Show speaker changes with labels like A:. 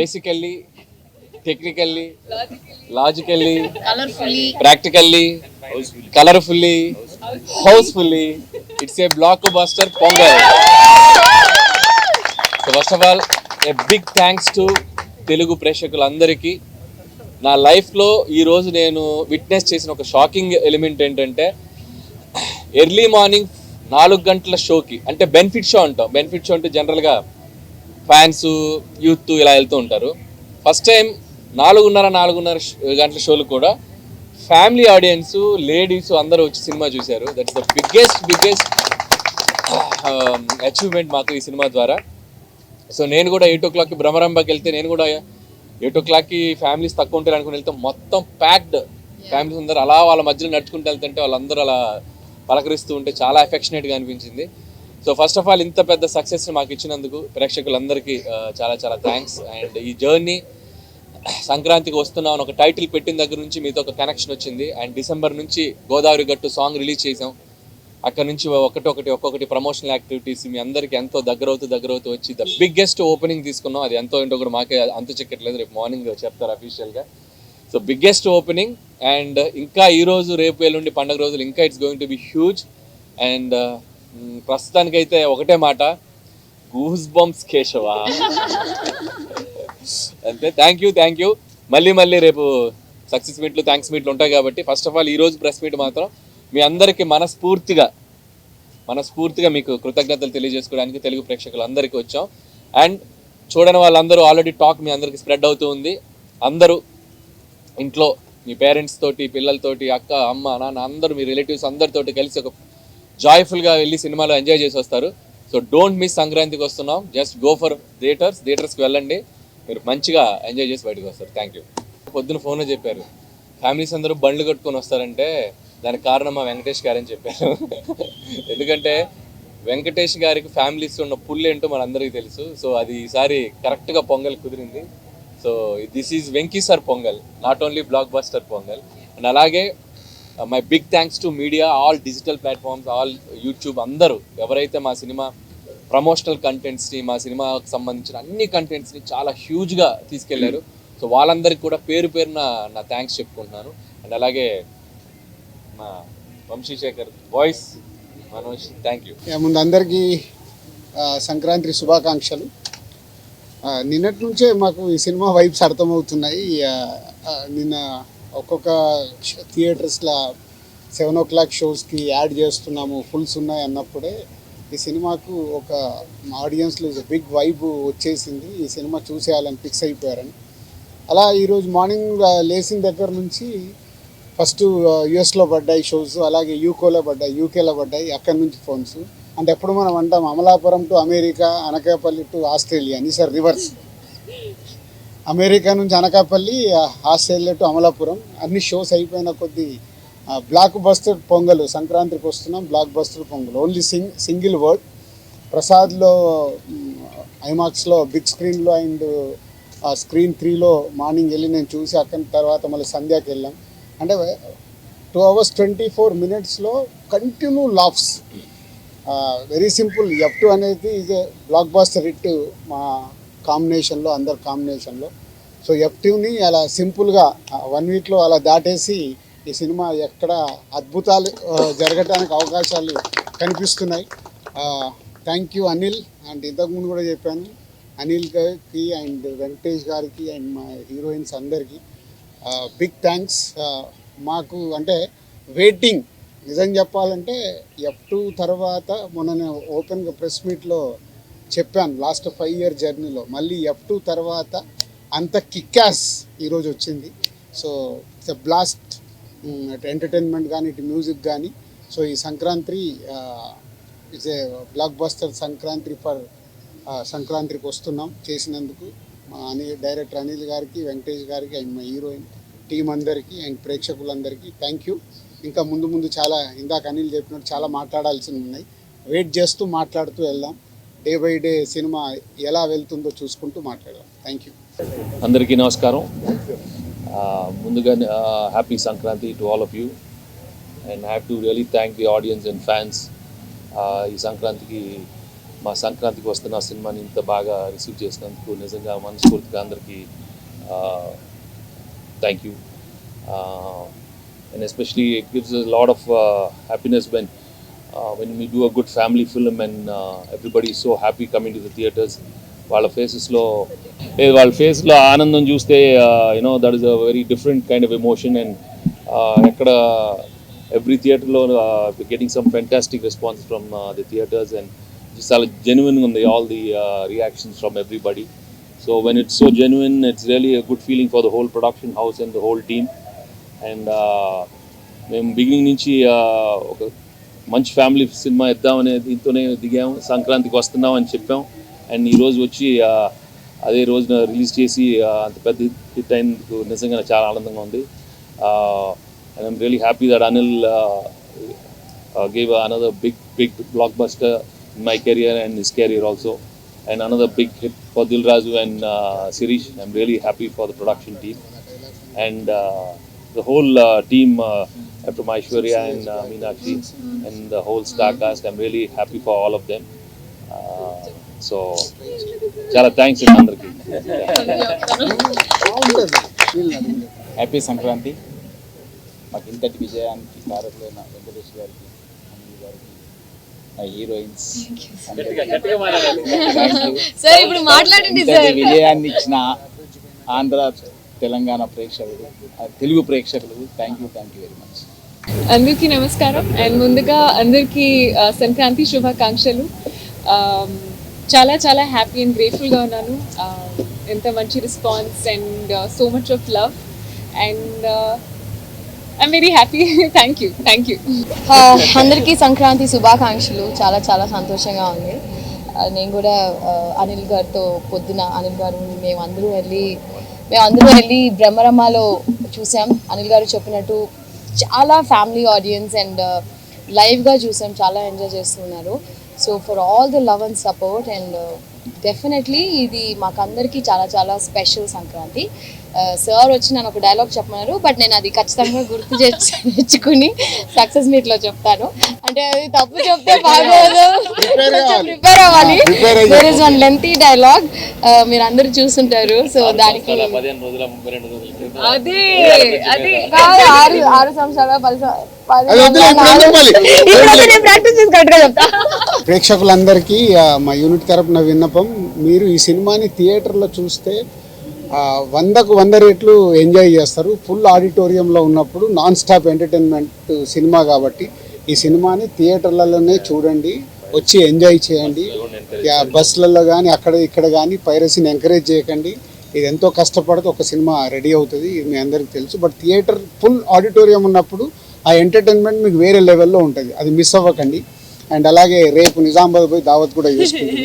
A: Basically, technically, logically, practically, colorfully, housefully, it's a blockbuster Pongal. So first of all, a big thanks to Telugu ప్రేక్షకులందరికీ. నా లైఫ్లో ఈరోజు నేను witness చేసిన ఒక షాకింగ్ ఎలిమెంట్ ఏంటంటే, ఎర్లీ మార్నింగ్ 4 గంటల షోకి, అంటే బెనిఫిట్ షో అంటాం. బెనిఫిట్ షో అంటే జనరల్గా ఫ్యాన్స్ యూత్ ఇలా వెళ్తూ ఉంటారు. ఫస్ట్ టైం 4:30 గంటల షోలు కూడా ఫ్యామిలీ ఆడియన్స్, లేడీస్ అందరూ వచ్చి సినిమా చూశారు. దట్స్ ద బిగ్గెస్ట్ అచీవ్మెంట్ మాకు ఈ సినిమా ద్వారా. సో నేను కూడా 8 o'clockకి భ్రమరంభకి వెళ్తే, నేను కూడా 8 o'clockకి ఫ్యామిలీస్ తక్కువ ఉంటారు అనుకుని వెళ్తే మొత్తం ప్యాక్డ్ ఫ్యామిలీస్ అందరూ అలా వాళ్ళ మధ్యలో నడుచుకుంటూ వెళ్తుంటే వాళ్ళందరూ అలా పలకరిస్తూ ఉంటే చాలా ఎఫెక్షనేట్గా అనిపించింది. సో ఫస్ట్ ఆఫ్ ఆల్ ఇంత పెద్ద సక్సెస్ని మాకు ఇచ్చినందుకు ప్రేక్షకులందరికీ చాలా చాలా థ్యాంక్స్. అండ్ ఈ జర్నీ సంక్రాంతికి వస్తున్నాం ఒక టైటిల్ పెట్టిన దగ్గర నుంచి మీతో ఒక కనెక్షన్ వచ్చింది. అండ్ డిసెంబర్ నుంచి గోదావరి గట్టు సాంగ్ రిలీజ్ చేసాం. అక్కడ నుంచి ఒక్కొక్కటి ప్రమోషనల్ యాక్టివిటీస్ మీ అందరికీ ఎంతో దగ్గరవుతూ వచ్చి ద బిగ్గెస్ట్ ఓపెనింగ్ తీసుకున్నాం. అది ఎంతో ఏంటో కూడా మాకే అంతు చెక్కట్లేదు, రేపు మార్నింగ్ చెప్తారు అఫీషియల్గా. So biggest opening. అండ్ ఇంకా ఈరోజు రేపు ఎల్లుండి పండుగ రోజులు ఇంకా it's going to be huge. And ప్రస్తుతానికైతే ఒకటే మాట, గూస్ బంప్స్ కేశవా అంతే. Thank you. మళ్ళీ రేపు సక్సెస్ మీట్లు, థ్యాంక్స్ మీట్లు ఉంటాయి కాబట్టి ఫస్ట్ ఆఫ్ ఆల్ ఈరోజు ప్రెస్ మీట్ మాత్రం మీ అందరికీ మనస్ఫూర్తిగా మీకు కృతజ్ఞతలు తెలియజేసుకోవడానికి తెలుగు ప్రేక్షకులందరికీ వచ్చాం. అండ్ చూడని వాళ్ళందరూ ఆల్రెడీ టాక్ మీ అందరికీ స్ప్రెడ్ అవుతూ ఉంది. అందరూ ఇంట్లో మీ పేరెంట్స్ తోటి, పిల్లలతోటి, అక్క, అమ్మ, నాన్న అందరూ మీ రిలేటివ్స్ అందరితోటి కలిసి ఒక జాయ్ఫుల్గా వెళ్ళి సినిమాలో ఎంజాయ్ చేసి వస్తారు. So don't miss. సంక్రాంతికి వస్తున్నాం, జస్ట్ గో ఫర్ థియేటర్స్కి వెళ్ళండి, మీరు మంచిగా ఎంజాయ్ చేసి బయటకు వస్తారు. Thank you. పొద్దున ఫోన్లో చెప్పారు ఫ్యామిలీస్ అందరూ బండ్లు కట్టుకొని వస్తారంటే దానికి కారణం మా వెంకటేష్ గారని చెప్పారు. ఎందుకంటే వెంకటేష్ గారికి ఫ్యామిలీస్ ఉన్న పుల్ ఏంటో మనందరికీ తెలుసు. సో అది ఈసారి కరెక్ట్గా పొంగల్ కుదిరింది. So this is Venky sir Pongal, not only blockbuster Pongal. And అలాగే my big thanks to media, all digital platforms, all YouTube, అందరూ ఎవరైతే మా సినిమా ప్రమోషనల్ కంటెంట్స్ని, మా సినిమాకి సంబంధించిన అన్ని కంటెంట్స్ని చాలా హ్యూజ్గా తీసుకెళ్లారు. సో వాళ్ళందరికీ కూడా పేరున నా థ్యాంక్స్ చెప్పుకుంటున్నాను. అండ్ అలాగే మా Vamsi Sekhar voice Manoj, thank you.
B: ముందు అందరికీ సంక్రాంతి శుభాకాంక్షలు. నిన్నటి నుంచే మాకు ఈ సినిమా వైబ్స్ అర్థమవుతున్నాయి. నిన్న ఒక్కొక్క థియేటర్స్లో 7 o'clock షోస్కి యాడ్ చేస్తున్నాము, ఫుల్స్ ఉన్నాయి అన్నప్పుడే ఈ సినిమాకు ఒక ఆడియన్స్లో బిగ్ వైబ్ వచ్చేసింది. ఈ సినిమా చూసేయాలని ఫిక్స్ అయిపోయారని. అలా ఈరోజు మార్నింగ్ లేచిన దగ్గర నుంచి ఫస్ట్ యుఎస్లో పడ్డాయి షోస్, అలాగే యూకేలో పడ్డాయి. అక్కడి నుంచి ఫోన్స్. అంటే ఎప్పుడు మనం అంటాం Amalapuram to America, Anakapalli to Australia అని, సార్ రివర్స్. అమెరికా నుంచి అనకాపల్లి, ఆస్ట్రేలియా టు అమలాపురం. అన్ని షోస్ అయిపోయిన కొద్దీ బ్లాక్ బస్టర్ పొంగల్, సంక్రాంతికి వస్తున్నాం blockbuster Pongal. Only single word. ప్రసాద్లో ఐమాక్స్లో బిగ్ స్క్రీన్లో అండ్ స్క్రీన్ 3లో మార్నింగ్ వెళ్ళి నేను చూసి అక్కడి తర్వాత మళ్ళీ సంధ్యాకి వెళ్ళాం. అంటే 2 hours 24 minutesలో continue laughs. Very simple. F2 అనేది is a blockbuster hit మా కాంబినేషన్లో, అందరి కాంబినేషన్లో. సో F2ని అలా సింపుల్గా 1 weekలో అలా దాటేసి ఈ సినిమా ఎక్కడ అద్భుతాలు జరగటానికి అవకాశాలు కనిపిస్తున్నాయి. Thank you Anil. అండ్ ఇంతకుముందు కూడా చెప్పాను, అనిల్ గారికి అండ్ వెంకటేష్ గారికి అండ్ మా హీరోయిన్స్ అందరికీ బిగ్ థ్యాంక్స్. మాకు అంటే వెయిటింగ్, నిజం చెప్పాలంటే F2 తర్వాత మొన్న నేను ఓపెన్గా ప్రెస్ మీట్లో చెప్పాను, లాస్ట్ 5 year జర్నీలో మళ్ళీ F2 తర్వాత అంత కిక్యాస్ ఈరోజు వచ్చింది. సో ఇట్స్ ఎ బ్లాస్ట్, అటు ఎంటర్టైన్మెంట్ కానీ ఇటు మ్యూజిక్ కానీ. సో ఈ Sankranti it's a block buster Sankranti for సంక్రాంతికి వస్తున్నాం చేసినందుకు మా డైరెక్టర్ అనిల్ గారికి, వెంకటేష్ గారికి అండ్ మా హీరోయిన్ టీం అందరికీ అండ్ ప్రేక్షకులందరికీ థ్యాంక్ యూ. ఇంకా ముందు ముందు చాలా ఇందాక అనిల్ చెప్పినట్టు చాలా మాట్లాడాల్సి ఉన్నాయి. వెయిట్ చేస్తూ మాట్లాడుతూ వెళ్దాం. డే బై డే సినిమా ఎలా వెళ్తుందో చూసుకుంటూ మాట్లాడదాం. Thank you.
A: అందరికీ నమస్కారం. ముందుగా happy Sankranti to all of you and have to really thank the audience and fans. ఈ మా సంక్రాంతికి వస్తున్న సినిమాని ఇంత బాగా రిసీవ్ చేసినందుకు నిజంగా మనస్ఫూర్తిగా అందరికీ thank you. And especially it gives us a lot of happiness when we do a good family film and everybody is so happy coming to the theaters. వాళ్ళ ఫేసెస్లో ఆనందం చూస్తే that is a very different kind of emotion. And ఎక్కడ every థియేటర్లో getting some fantastic response from the theatres and చాలా జెన్యున్గా ఉంది all the reactions from everybody. So when it's so genuine it's really a good feeling for the whole production house and the whole team. And మేము beginning నుంచి ఒక మంచి family cinema ఇద్దామనే దీంతోనే దిగాము. సంక్రాంతికి వస్తున్నాం అని చెప్పాం అండ్ ఈరోజు వచ్చి అదే రోజున రిలీజ్ చేసి అంత పెద్ద హిట్ అయినందుకు నిజంగా చాలా ఆనందంగా ఉంది. And I'm really happy that Anil gave another big blockbuster in my career and his career also, and another big hit for Dil Raju and Sirish. I'm really happy for the production team and the whole team from Aishwarya and Meenakshi and the whole star cast. I'm really happy for all of them. So chala thanks andarki.
C: Happy Sankranti. మాకు ఇంతటి విజయానికి కారకులైన వెంకటేష్ గారికి, అనిల్ గారికి, మా heroines విజయాన్ని ఇచ్చిన ఆంధ్ర తెలంగాణ ప్రేక్షకులు, తెలుగు ప్రేక్షకులు థ్యాంక్ యూ వెరీ మచ్.
D: అందరికీ నమస్కారం అండ్ ముందుగా అందరికీ సంక్రాంతి శుభాకాంక్షలు. చాలా చాలా హ్యాపీ అండ్ గ్రేట్ఫుల్గా ఉన్నాను. ఎంత మంచి response and so much of love and I'm very happy. Thank you.
E: అందరికీ సంక్రాంతి శుభాకాంక్షలు. చాలా చాలా సంతోషంగా ఉంది. నేను కూడా అనిల్ గారితో పొద్దున అనిల్ గారు మేమందరూ వెళ్ళి బ్రహ్మరమ్మలో చూసాం. అనిల్ గారు చెప్పినట్టు చాలా ఫ్యామిలీ ఆడియన్స్ అండ్ లైవ్గా చూసాం. చాలా ఎంజాయ్ చేస్తున్నారు. So for all the love and support and definitely ఇది మాకందరికీ చాలా చాలా స్పెషల్ సంక్రాంతి. సార్ వచ్చి నన్ను ఒక డైలాగ్ చెప్పమన్నారు, బట్ నేను అది ఖచ్చితంగా గుర్తు తెచ్చుకుని సక్సెస్ మీట్లో చెప్తాను. అంటే అది తప్పు చెప్తే బాగోదు, ప్రిపేర్ అవ్వాలి. There is one lengthy dialogue, మీరు అందరూ చూస్తుంటారు. సో దానికి అది 6 సంవత్సరాల 10 ప్రాక్టీస్ చేసి కరెక్ట్గా చెప్తా.
B: ప్రేక్షకులందరికీ మా యూనిట్ తరపున విన్నపం, మీరు ఈ సినిమాని థియేటర్లో చూస్తే 100కు 100 రెట్లు ఎంజాయ్ చేస్తారు. ఫుల్ ఆడిటోరియంలో ఉన్నప్పుడు నాన్ స్టాప్ ఎంటర్టైన్మెంట్ సినిమా కాబట్టి ఈ సినిమాని థియేటర్లలోనే చూడండి, వచ్చి ఎంజాయ్ చేయండి. బస్సులలో కానీ అక్కడ ఇక్కడ కానీ పైరసీని ఎంకరేజ్ చేయకండి. ఇది ఎంతో కష్టపడితే ఒక సినిమా రెడీ అవుతుంది, ఇది మీ అందరికీ తెలుసు. బట్ థియేటర్ ఫుల్ ఆడిటోరియం ఉన్నప్పుడు ఆ ఎంటర్టైన్మెంట్ మీకు వేరే లెవెల్లో ఉంటుంది, అది మిస్ అవ్వకండి. అండ్ అలాగే రేపు నిజామాబాద్ పోయి దావత్ కూడా చేసుకుంటుంది.